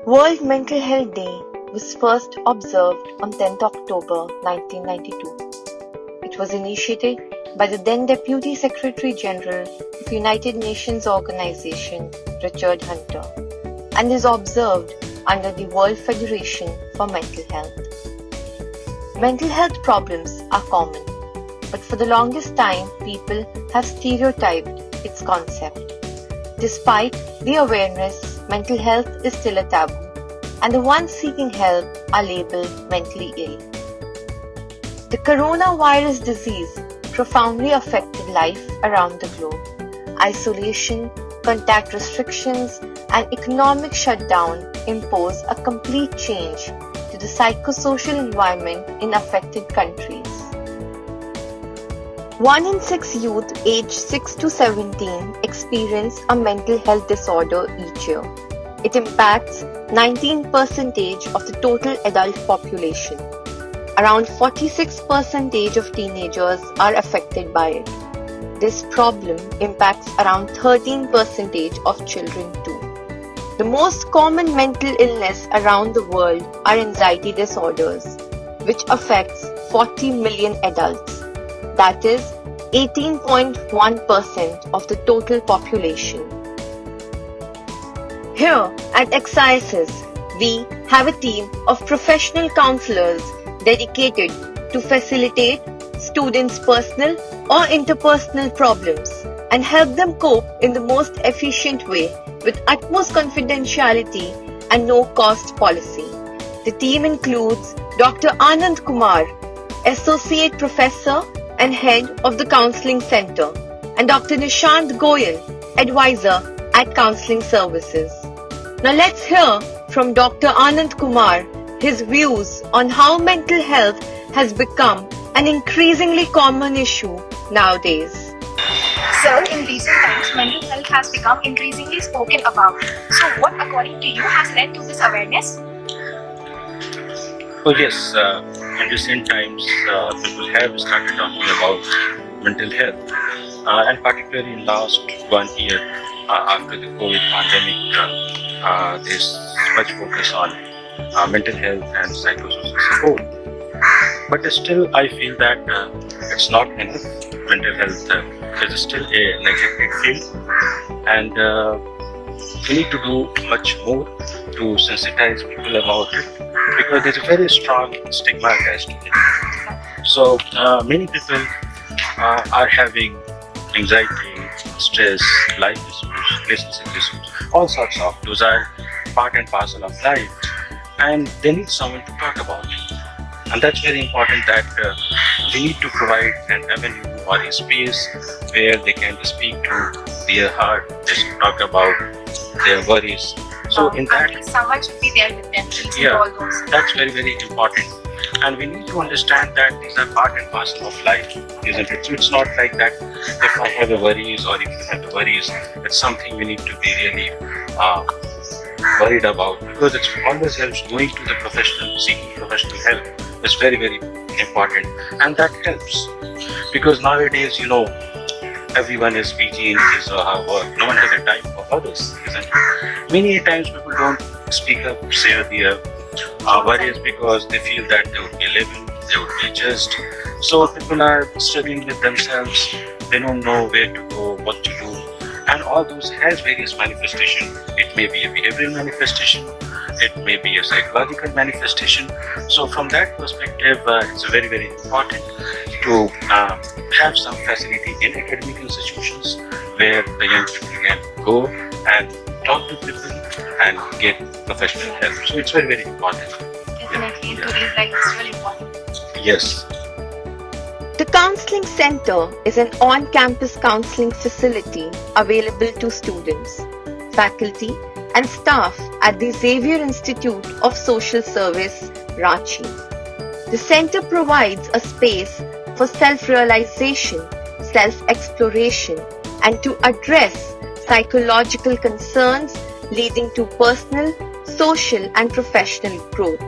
World Mental Health Day was first observed on 10th October 1992. It was initiated by the then Deputy Secretary General of United Nations Organization, Richard Hunter, and is observed under the World Federation for Mental Health. Mental health problems are common, but for the longest time people have stereotyped its concept. Despite the awareness, mental health is still a taboo, and the ones seeking help are labeled mentally ill. The coronavirus disease profoundly affected life around the globe. Isolation, contact restrictions, and economic shutdown impose a complete change to the psychosocial environment in affected countries. 1 in 6 youth aged 6 to 17 experience a mental health disorder each year. It impacts 19% of the total adult population. Around 46% of teenagers are affected by it. This problem impacts around 13% of children too. The most common mental illness around the world are anxiety disorders, which affects 40 million adults. That is 18.1% of the total population. Here at XISS, we have a team of professional counselors dedicated to facilitate students' personal or interpersonal problems and help them cope in the most efficient way with utmost confidentiality and no-cost policy. The team includes Dr. Anand Kumar, Associate Professor and Head of the Counselling Center, and Dr. Nishant Goyal, Advisor at Counselling Services. Now let's hear from Dr. Anand Kumar his views on how mental health has become an increasingly common issue nowadays. Sir, in recent times, mental health has become increasingly spoken about. So what, according to you, has led to this awareness? Oh yes, in recent times, people have started talking about mental health, and particularly in last 1 year after the COVID pandemic, there's much focus on mental health and psychosocial support. But still, I feel that it's not enough. Mental health is still a neglected field, and we need to do much more to sensitize people about it, because there's a very strong stigma attached to it. So many people are having anxiety, stress, life issues, relationship issues, all sorts of. Those are part and parcel of life, and they need someone to talk about it. And that's very important, that we need to provide an avenue or a space where they can speak to their heart, just talk about their worries. So in that, someone should be there with them to yeah, all those. that's very, very important. And we need to understand that these are part and parcel of life, isn't it? So it's not like that if I have a worries or if you have a worries, it's something we need to be really worried about, because it always helps. Going to the professional, seeking professional help is very, very important, and that helps, because nowadays, everyone is busy in his or her work. No one has a time for others, isn't it? Many times people don't speak up, share their worries, because they feel that they would be labeled, they would be judged. So people are struggling with themselves. They don't know where to go, what to do, and all those has various manifestations. It may be a behavioral manifestation, it may be a psychological manifestation. So from that perspective, it's very, very important to have some facility in academic institutions where the young people can go and talk to people and get professional help. So it's very, very important. Definitely, in today's life, it's very important. Yes. The Counselling Center is an on-campus counselling facility available to students, faculty, and staff at the Xavier Institute of Social Service, Ranchi. The center provides a space for self-realization, self-exploration, and to address psychological concerns leading to personal, social, and professional growth.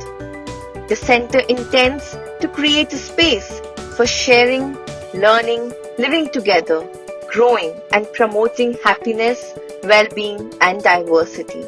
The center intends to create a space for sharing, learning, living together, growing, and promoting happiness, well-being, and diversity.